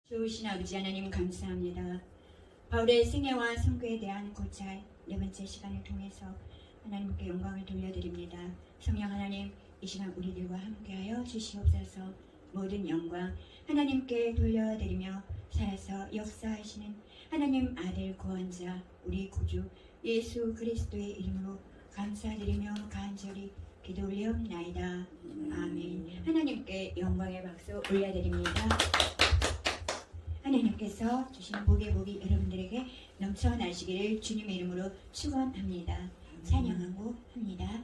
좋으신 아버지 하나님 감사합니다. 바울의 생애와 선교에 대한 고찰 네 번째 시간을 통해서 하나님께 영광을 돌려드립니다. 성령 하나님, 이 시간 우리들과 함께하여 주시옵소서. 모든 영광 하나님께 돌려드리며 살아서 역사하시는 하나님 아들 구원자 우리 구주 예수 그리스도의 이름으로 감사드리며 간절히 기도 올리옵나이다. 아멘. 하나님께 영광의 박수 올려드립니다. 하나님께서 주신 복의 복이 여러분들에게 넘쳐나시기를 주님의 이름으로 축원합니다. 찬양하고 합니다.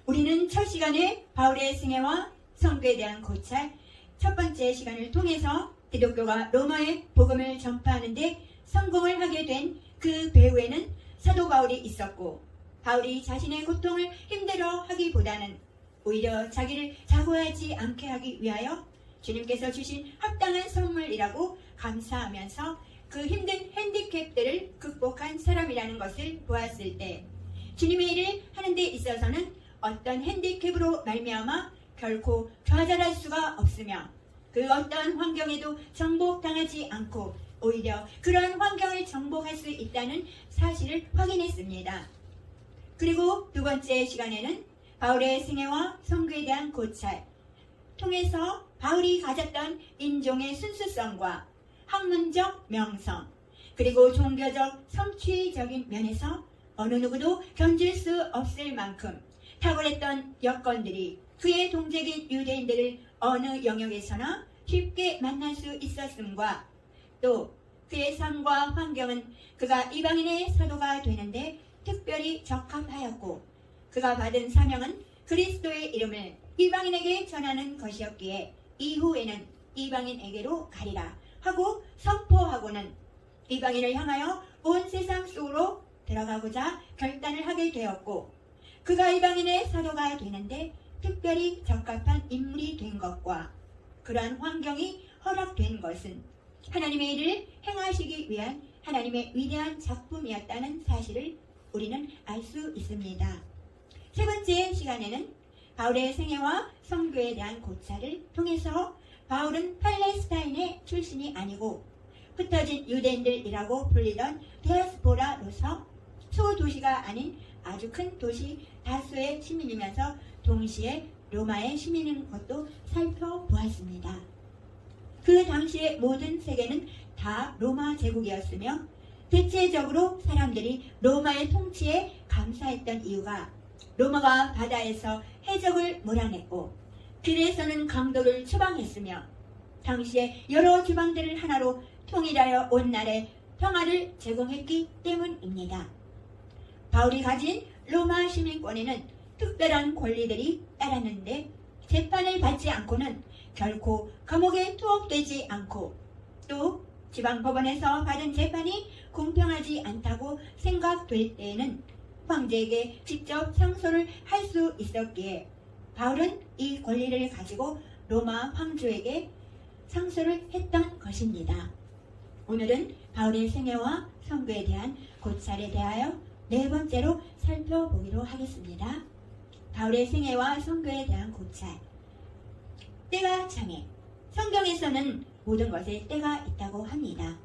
우리는 첫 시간에 바울의 승애와 선교에 대한 고찰 첫 번째 시간을 통해서 기독교가 로마의 복음을 전파하는 데 성공을 하게 된 그 배후에는 사도 바울이 있었고, 바울이 자신의 고통을 힘들어하기보다는 오히려 자기를 자고하지 않게 하기 위하여 주님께서 주신 합당한 선물이라고 감사하면서 그 힘든 핸디캡들을 극복한 사람이라는 것을 보았을 때, 주님의 일을 하는 데 있어서는 어떤 핸디캡으로 말미암아 결코 좌절할 수가 없으며 그 어떤 환경에도 정복당하지 않고 오히려 그런 환경을 정복할 수 있다는 사실을 확인했습니다. 그리고 두 번째 시간에는 바울의 승애와 선교에 대한 고찰 통해서 바울이 가졌던 인종의 순수성과 학문적 명성 그리고 종교적 성취적인 면에서 어느 누구도 견줄 수 없을 만큼 탁월했던 여건들이 그의 동족인 유대인들을 어느 영역에서나 쉽게 만날 수 있었음과 또 그의 삶과 환경은 그가 이방인의 사도가 되는데 특별히 적합하였고 그가 받은 사명은 그리스도의 이름을 이방인에게 전하는 것이었기에 이후에는 이방인에게로 가리라 하고 선포하고는 이방인을 향하여 온 세상 속으로 들어가고자 결단을 하게 되었고, 그가 이방인의 사도가 되는데 특별히 적합한 인물이 된 것과 그러한 환경이 허락된 것은 하나님의 일을 행하시기 위한 하나님의 위대한 작품이었다는 사실을 우리는 알 수 있습니다. 세 번째 시간에는 바울의 생애와 선교에 대한 고찰을 통해서 바울은 팔레스타인의 출신이 아니고 흩어진 유대인들이라고 불리던 디아스포라로서 소도시가 아닌 아주 큰 도시 다수의 시민이면서 동시에 로마의 시민인 것도 살펴보았습니다. 그 당시의 모든 세계는 다 로마 제국이었으며 대체적으로 사람들이 로마의 통치에 감사했던 이유가 로마가 바다에서 해적을 몰아냈고 길에서는 강도를 처방했으며 당시에 여러 지방들을 하나로 통일하여 온 날에 평화를 제공했기 때문입니다. 바울이 가진 로마 시민권에는 특별한 권리들이 따랐는데 재판을 받지 않고는 결코 감옥에 투옥되지 않고 또 지방법원에서 받은 재판이 공평하지 않다고 생각될 때에는 황제에게 직접 상소를 할 수 있었기에 바울은 이 권리를 가지고 로마 황제에게 상소를 했던 것입니다. 오늘은 바울의 생애와 선교에 대한 고찰에 대하여 네 번째로 살펴보기로 하겠습니다. 바울의 생애와 선교에 대한 고찰. 때가 장애. 성경에서는 모든 것에 때가 있다고 합니다.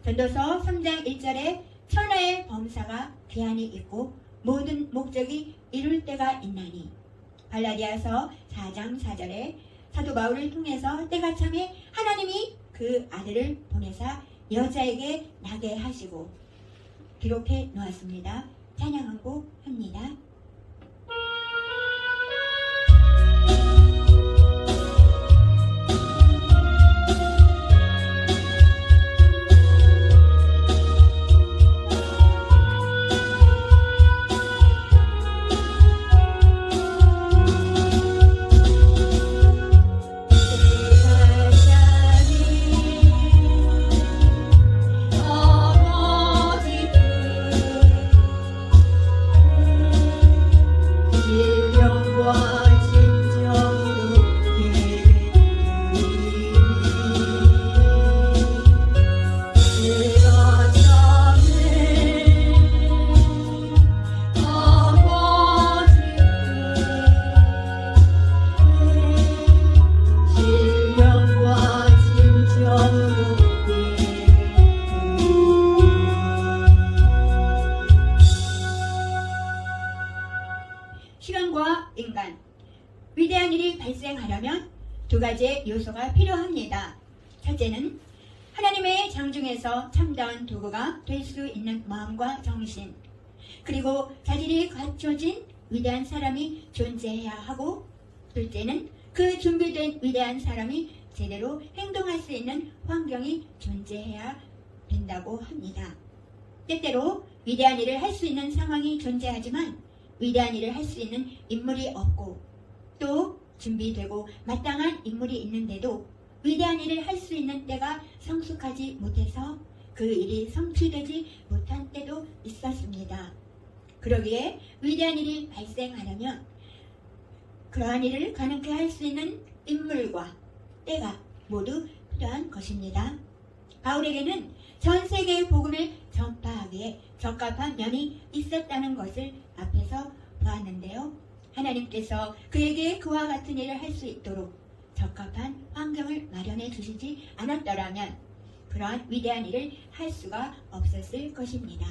전도서 3장 1절에 천하의 범사가 기한이 있고 모든 목적이 이룰 때가 있나니, 갈라디아서 4장 4절에 사도 바울을 통해서 때가 참에 하나님이 그 아들을 보내사 여자에게 나게 하시고 기록해 놓았습니다. 찬양하고 합니다. 가지의 요소가 필요합니다. 첫째는 하나님의 장중에서 참다운 도구가 될 수 있는 마음과 정신, 그리고 자질이 갖춰진 위대한 사람이 존재해야 하고, 둘째는 그 준비된 위대한 사람이 제대로 행동할 수 있는 환경이 존재해야 된다고 합니다. 때때로 위대한 일을 할 수 있는 상황이 존재하지만 위대한 일을 할 수 있는 인물이 없고, 또 준비되고 마땅한 인물이 있는데도 위대한 일을 할 수 있는 때가 성숙하지 못해서 그 일이 성취되지 못한 때도 있었습니다. 그러기에 위대한 일이 발생하려면 그러한 일을 가능케 할 수 있는 인물과 때가 모두 필요한 것입니다. 바울에게는 전 세계의 복음을 전파하기에 적합한 면이 있었다는 것을 앞에서 보았는데요. 하나님께서 그에게 그와 같은 일을 할 수 있도록 적합한 환경을 마련해 주시지 않았더라면 그러한 위대한 일을 할 수가 없었을 것입니다.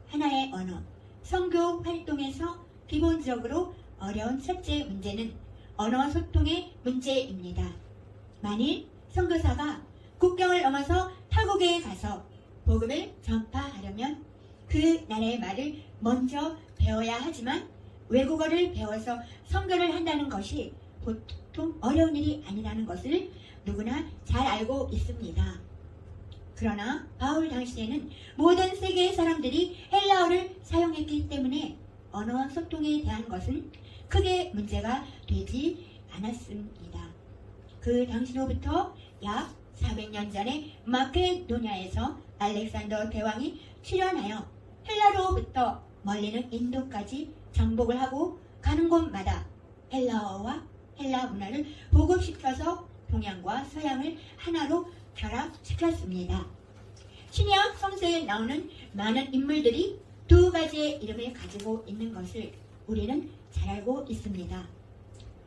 하나의 언어, 선교 활동에서 기본적으로 어려운 첫째 문제는 언어 소통의 문제입니다. 만일 선교사가 국경을 넘어서 타국에 가서 복음을 전파하려면 그 나라의 말을 먼저 배워야 하지만 외국어를 배워서 선교를 한다는 것이 보통 어려운 일이 아니라는 것을 누구나 잘 알고 있습니다. 그러나 바울 당시에는 모든 세계의 사람들이 헬라어를 사용했기 때문에 언어 소통에 대한 것은 크게 문제가 되지 않았습니다. 그 당시로부터 약 400년 전에 마케도냐에서 알렉산더 대왕이 출현하여 헬라로부터 멀리는 인도까지 정복을 하고 가는 곳마다 헬라어와 헬라 문화를 보급시켜서 동양과 서양을 하나로 결합시켰습니다. 신약 성서에 나오는 많은 인물들이 두 가지의 이름을 가지고 있는 것을 우리는 잘 알고 있습니다.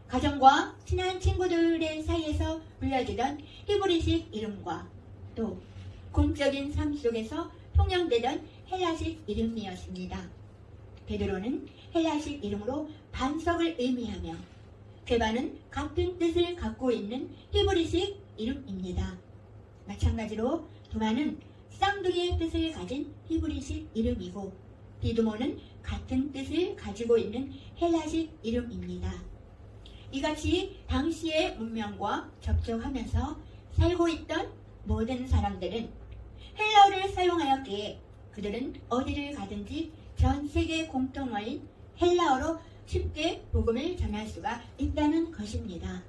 가정과 친한 친구들의 사이에서 불려지던 히브리식 이름과 또 공적인 삶 속에서 통용되던 헬라식 이름이었습니다. 베드로는 헬라식 이름으로 반석을 의미하며 게바는 같은 뜻을 갖고 있는 히브리식 이름입니다. 마찬가지로 도마는 쌍둥이의 뜻을 가진 히브리식 이름이고 디두모는 같은 뜻을 가지고 있는 헬라식 이름입니다. 이같이 당시의 문명과 접촉하면서 살고 있던 모든 사람들은 헬라어를 사용하였기에 그들은 어디를 가든지 전 세계 공통어인 헬라어로 쉽게 복음을 전할 수가 있다는 것입니다.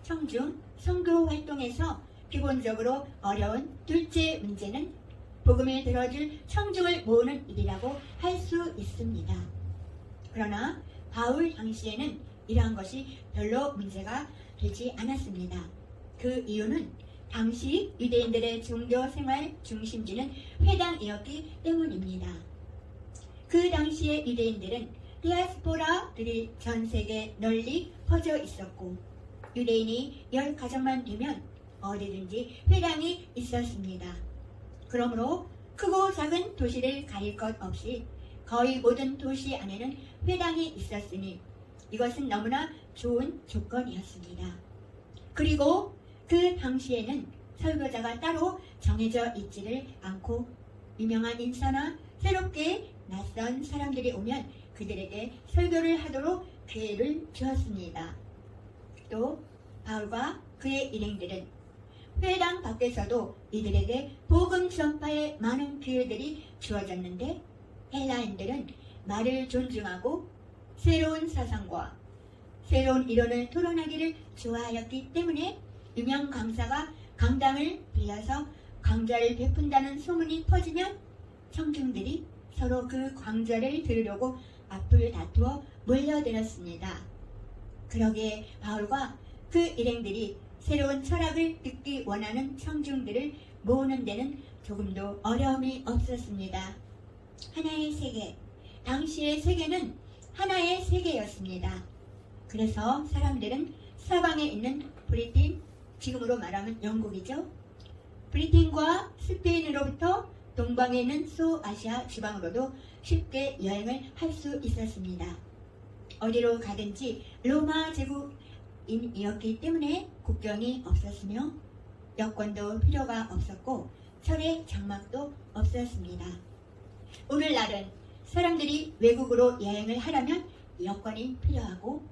청중 선교 활동에서 기본적으로 어려운 둘째 문제는 복음을 들어줄 청중을 모으는 일이라고 할 수 있습니다. 그러나 바울 당시에는 이러한 것이 별로 문제가 되지 않았습니다. 그 이유는 당시 유대인들의 종교 생활 중심지는 회당이었기 때문입니다. 그 당시의 유대인들은 디아스포라들이 전 세계에 널리 퍼져 있었고 유대인이 10가정만 되면 어디든지 회당이 있었습니다. 그러므로 크고 작은 도시를 가릴 것 없이 거의 모든 도시 안에는 회당이 있었으니 이것은 너무나 좋은 조건이었습니다. 그리고 그 당시에는 설교자가 따로 정해져 있지를 않고 유명한 인사나 새롭게 낯선 사람들이 오면 그들에게 설교를 하도록 기회를 주었습니다. 또 바울과 그의 일행들은 회당 밖에서도 이들에게 복음 전파에 많은 기회들이 주어졌는데 헬라인들은 말을 존중하고 새로운 사상과 새로운 이론을 토론하기를 좋아하였기 때문에 유명 강사가 강당을 빌려서 강좌를 베푼다는 소문이 퍼지면 청중들이 서로 그 강좌를 들으려고 앞을 다투어 몰려들었습니다. 그러기에 바울과 그 일행들이 새로운 철학을 듣기 원하는 청중들을 모으는 데는 조금도 어려움이 없었습니다. 하나의 세계, 당시의 세계는 하나의 세계였습니다. 그래서 사람들은 서방에 있는 브리튼, 지금으로 말하면 영국이죠. 브리튼과 스페인으로부터 동방에 있는 소아시아 지방으로도 쉽게 여행을 할 수 있었습니다. 어디로 가든지 로마 제국 로마인이었기 때문에 국경이 없었으며 여권도 필요가 없었고 철의 장막도 없었습니다. 오늘날은 사람들이 외국으로 여행을 하려면 여권이 필요하고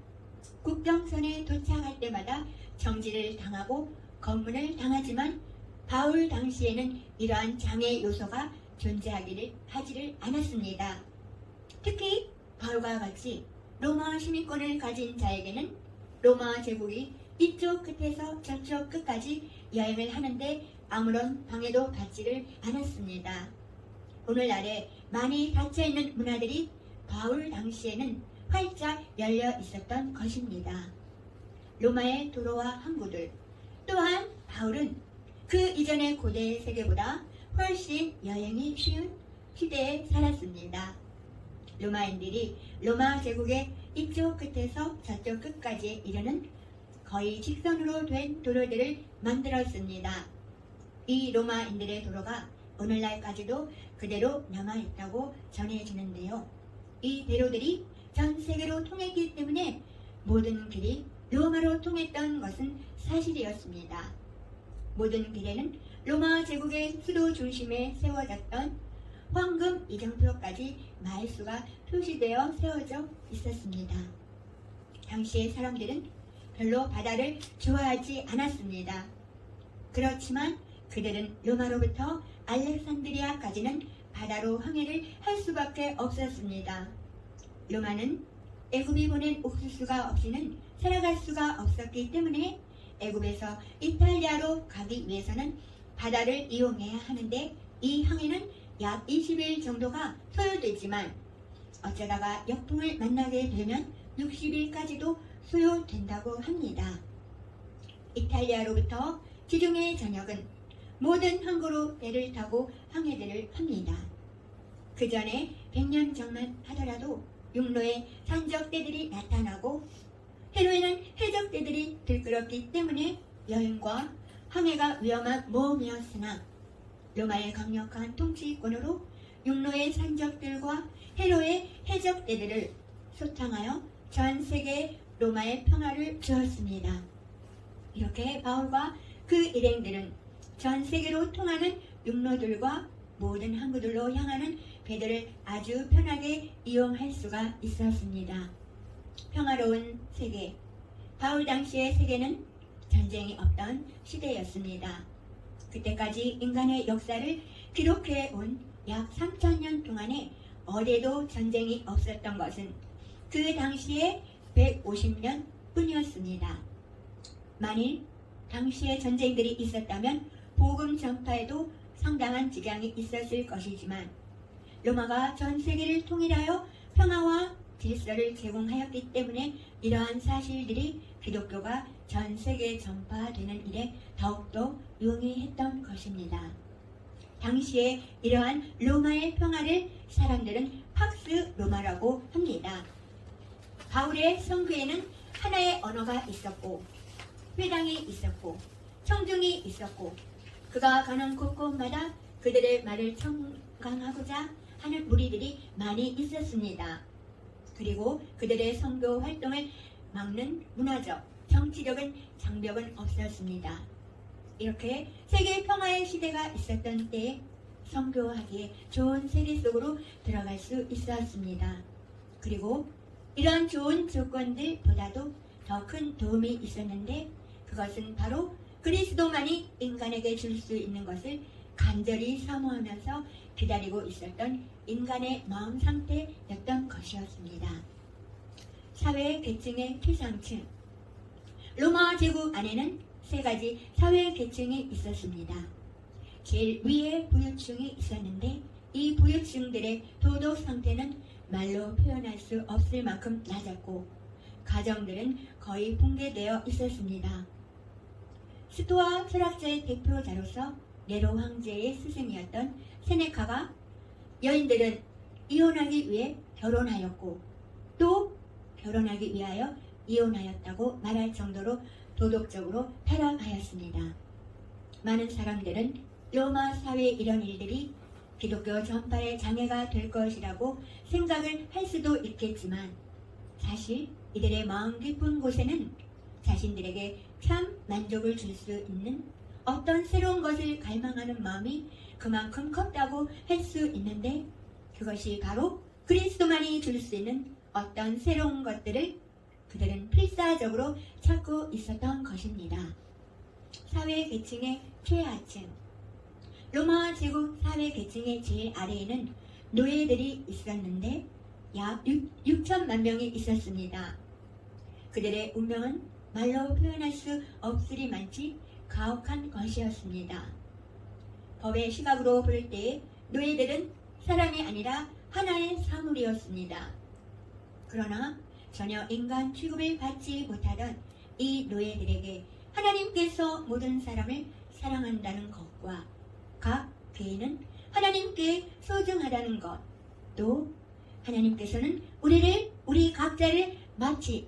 국경선에 도착할 때마다 정지를 당하고 검문을 당하지만 바울 당시에는 이러한 장애 요소가 존재하지를 않았습니다. 특히 바울과 같이 로마 시민권을 가진 자에게는 로마 제국이 이쪽 끝에서 저쪽 끝까지 여행을 하는데 아무런 방해도 받지를 않았습니다. 오늘날에 많이 닫혀있는 문화들이 바울 당시에는 활짝 열려 있었던 것입니다. 로마의 도로와 항구들, 또한 바울은 그 이전의 고대 세계보다 훨씬 여행이 쉬운 시대에 살았습니다. 로마인들이 로마 제국의 이쪽 끝에서 저쪽 끝까지 이르는 거의 직선으로 된 도로들을 만들었습니다. 이 로마인들의 도로가 오늘날까지도 그대로 남아있다고 전해지는데요. 이 대로들이 전 세계로 통했기 때문에 모든 길이 로마로 통했던 것은 사실이었습니다. 모든 길에는 로마 제국의 수도 중심에 세워졌던 황금 이정표까지 마일수가 표시되어 세워져 있었습니다. 당시의 사람들은 별로 바다를 좋아하지 않았습니다. 그렇지만 그들은 로마로부터 알렉산드리아까지는 바다로 항해를 할 수밖에 없었습니다. 로마는 애굽이 보낸 옥수수가 없이는 살아갈 수가 없었기 때문에 애굽에서 이탈리아로 가기 위해서는 바다를 이용해야 하는데 이 항해는 약 20일 정도가 소요되지만 어쩌다가 역풍을 만나게 되면 60일까지도 소요된다고 합니다. 이탈리아로부터 지중해 전역은 모든 항구로 배를 타고 항해들을 합니다. 그 전에 100년 전만 하더라도 육로에 산적대들이 나타나고 해로에는 해적대들이 들끓었기 때문에 여행과 항해가 위험한 모험이었으나 로마의 강력한 통치권으로 육로의 산적들과 해로의 해적대들을 소탕하여 전 세계 로마의 평화를 주었습니다. 이렇게 바울과 그 일행들은 전 세계로 통하는 육로들과 모든 항구들로 향하는 배들을 아주 편하게 이용할 수가 있었습니다. 평화로운 세계, 바울 당시의 세계는 전쟁이 없던 시대였습니다. 그때까지 인간의 역사를 기록해 온 약 3000년 동안에 어디에도 전쟁이 없었던 것은 그 당시에 150년 뿐이었습니다. 만일 당시에 전쟁들이 있었다면 복음 전파에도 상당한 지장이 있었을 것이지만 로마가 전 세계를 통일하여 평화와 질서를 제공하였기 때문에 이러한 사실들이 기독교가 전 세계 전파되는 일에 더욱더 용이했던 것입니다. 당시에 이러한 로마의 평화를 사람들은 팍스 로마라고 합니다. 바울의 선교에는 하나의 언어가 있었고 회당이 있었고 청중이 있었고 그가 가는 곳곳마다 그들의 말을 청강하고자 하는 무리들이 많이 있었습니다. 그리고 그들의 선교 활동을 막는 문화적, 정치적인 장벽은 없었습니다. 이렇게 세계 평화의 시대가 있었던 때에 선교하기에 좋은 세계 속으로 들어갈 수 있었습니다. 그리고 이런 좋은 조건들보다도 더 큰 도움이 있었는데 그것은 바로 그리스도만이 인간에게 줄 수 있는 것을 간절히 사모하면서 기다리고 있었던 인간의 마음 상태였던 것이었습니다. 사회 계층의 최상층, 로마 제국 안에는 세 가지 사회 계층이 있었습니다. 제일 위에 부유층이 있었는데 이 부유층들의 도덕 상태는 말로 표현할 수 없을 만큼 낮았고 가정들은 거의 붕괴되어 있었습니다. 스토아 철학자의 대표자로서 네로 황제의 스승이었던 세네카가 여인들은 이혼하기 위해 결혼하였고 또 결혼하기 위하여 이혼하였다고 말할 정도로 도덕적으로 타락하였습니다. 많은 사람들은 로마 사회의 이런 일들이 기독교 전파의 장애가 될 것이라고 생각을 할 수도 있겠지만 사실 이들의 마음 깊은 곳에는 자신들에게 참 만족을 줄 수 있는 어떤 새로운 것을 갈망하는 마음이 그만큼 컸다고 할 수 있는데, 그것이 바로 그리스도만이 줄 수 있는 어떤 새로운 것들을 그들은 필사적으로 찾고 있었던 것입니다. 사회 계층의 최하층, 로마 제국 사회 계층의 제일 아래에는 노예들이 있었는데 약 6천만 명이 있었습니다. 그들의 운명은 말로 표현할 수 없으리만치 가혹한 것이었습니다. 법의 시각으로 볼 때 노예들은 사람이 아니라 하나의 사물이었습니다. 그러나 전혀 인간 취급을 받지 못하던 이 노예들에게 하나님께서 모든 사람을 사랑한다는 것과 각 개인은 하나님께 소중하다는 것, 또 하나님께서는 우리 각자를 마치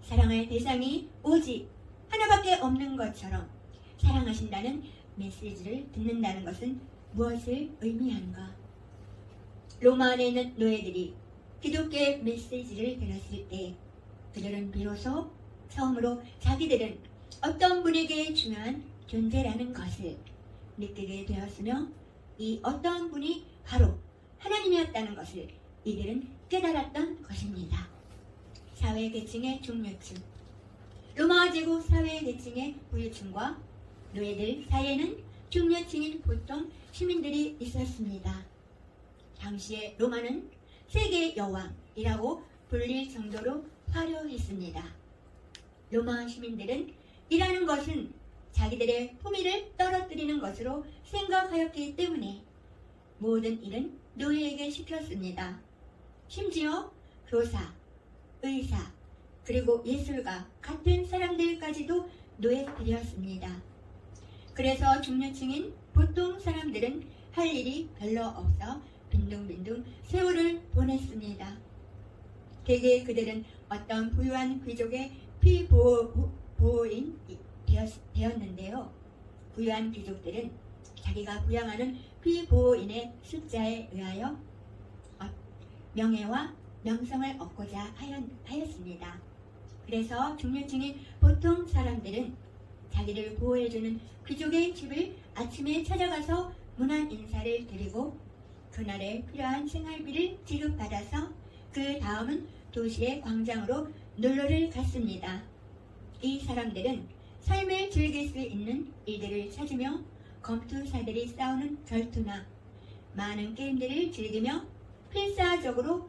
사랑할 대상이 오직 하나밖에 없는 것처럼 사랑하신다는 메시지를 듣는다는 것은 무엇을 의미한가? 로마 안에 있는 노예들이 기독교의 메시지를 들었을 때 그들은 비로소 처음으로 자기들은 어떤 분에게 중요한 존재라는 것을 느끼게 되었으며, 이 어떤 분이 바로 하나님이었다는 것을 이들은 깨달았던 것입니다. 사회계층의 중류층, 로마 제국 사회계층의 부유층과 노예들 사이에는 중류층인 보통 시민들이 있었습니다. 당시의 로마는 세계 여왕이라고 불릴 정도로 화려했습니다. 로마 시민들은 일하는 것은 자기들의 품위를 떨어뜨리는 것으로 생각하였기 때문에 모든 일은 노예에게 시켰습니다. 심지어 교사, 의사, 그리고 예술가 같은 사람들까지도 노예들이었습니다. 그래서 중류층인 보통 사람들은 할 일이 별로 없어 빈둥빈둥 세월을 보냈습니다. 대개 그들은 어떤 부유한 귀족의 피보호인 되었는데요. 부유한 귀족들은 자기가 부양하는 피보호인의 숫자에 의하여 명예와 명성을 얻고자 하였습니다. 그래서 중류층인 보통 사람들은 자기를 보호해주는 귀족의 집을 아침에 찾아가서 문안 인사를 드리고 그날에 필요한 생활비를 지급받아서 그 다음은 도시의 광장으로 놀러를 갔습니다. 이 사람들은 삶을 즐길 수 있는 일들을 찾으며 검투사들이 싸우는 결투나 많은 게임들을 즐기며 필사적으로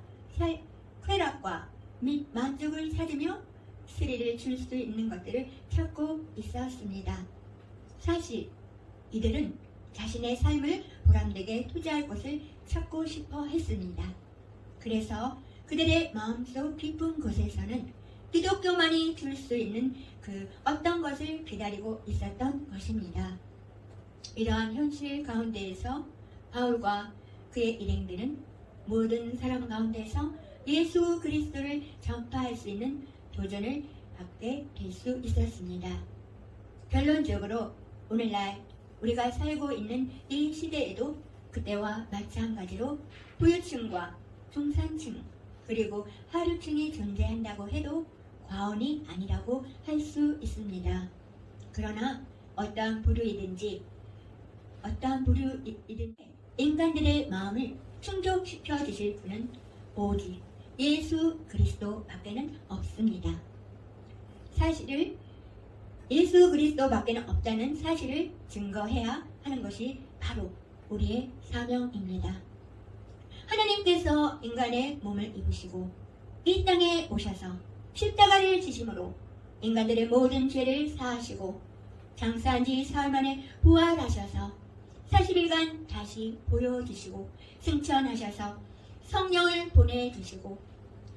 쾌락과 및 만족을 찾으며 스릴을 줄 수 있는 것들을 찾고 있었습니다. 사실 이들은 자신의 삶을 보람되게 투자할 곳을 찾고 싶어 했습니다. 그래서 그들의 마음속 깊은 곳에서는 기독교만이 줄 수 있는 그 어떤 것을 기다리고 있었던 것입니다. 이러한 현실 가운데에서 바울과 그의 일행들은 모든 사람 가운데서 예수 그리스도를 전파할 수 있는 도전을 받게 될 수 있었습니다. 결론적으로 오늘날 우리가 살고 있는 이 시대에도 그때와 마찬가지로 부유층과 중산층 그리고 하류층이 존재한다고 해도 과언이 아니라고 할 수 있습니다. 그러나 어떠한 부류이든지 인간들의 마음을 충족시켜 주실 분은 오직 예수 그리스도 밖에는 없습니다. 사실을 예수 그리스도 밖에는 없다는 사실을 증거해야 하는 것이 바로 우리의 사명입니다. 하나님께서 인간의 몸을 입으시고 이 땅에 오셔서 십자가를 지심으로 인간들의 모든 죄를 사하시고 장사한 지 사흘 만에 부활하셔서 40일간 다시 보여주시고 승천하셔서 성령을 보내주시고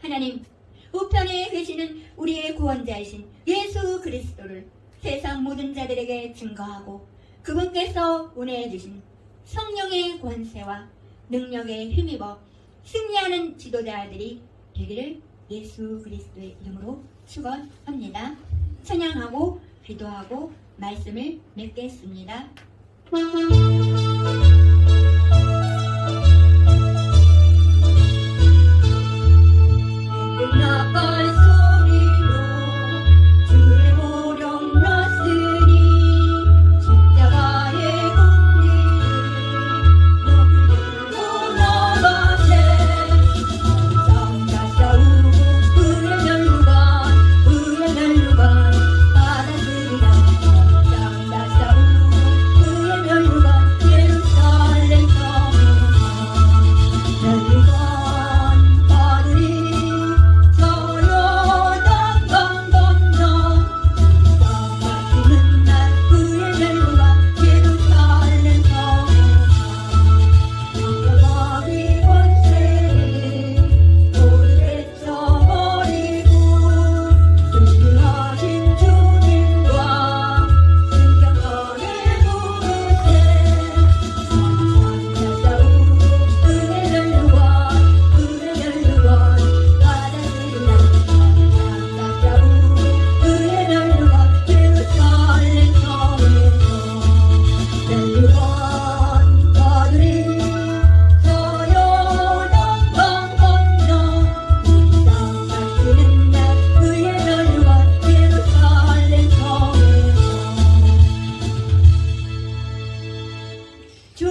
하나님 우편에 계시는 우리의 구원자이신 예수 그리스도를 세상 모든 자들에게 증거하고 그분께서 보내주신 성령의 권세와 능력에 힘입어 승리하는 지도자들이 되기를 예수 그리스도의 이름으로 축원합니다. 찬양하고 기도하고 말씀을 맺겠습니다. 나팔 소리로 주를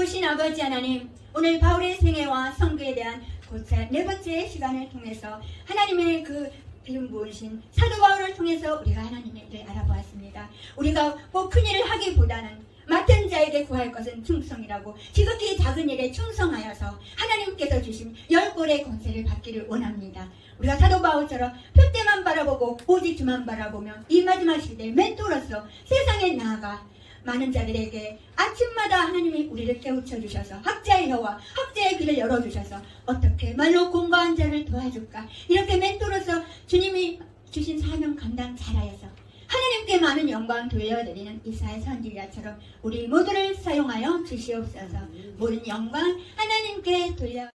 좋으신 아버지 하나님, 오늘 바울의 생애와 선교에 대한 고찰 네 번째 시간을 통해서 하나님의 그 이름 부으신 사도 바울을 통해서 우리가 하나님의 일을 알아보았습니다. 우리가 뭐 큰 일을 하기보다는 맡은 자에게 구할 것은 충성이라고 지극히 작은 일에 충성하여서 하나님께서 주신 10골의 권세를 받기를 원합니다. 우리가 사도 바울처럼 표대만 바라보고 오직 주만 바라보며 이 마지막 시대에 멘토로서 세상에 나아가 많은 자들에게 아침마다 하나님이 우리를 깨우쳐 주셔서 학자의 혀와 학자의 귀를 열어주셔서 어떻게 말로 공고한 자를 도와줄까, 이렇게 멘토로서 주님이 주신 사명 감당 잘하여서 하나님께 많은 영광 돌려드리는 이사야 선지자처럼 우리 모두를 사용하여 주시옵소서. 모든 영광 하나님께 돌려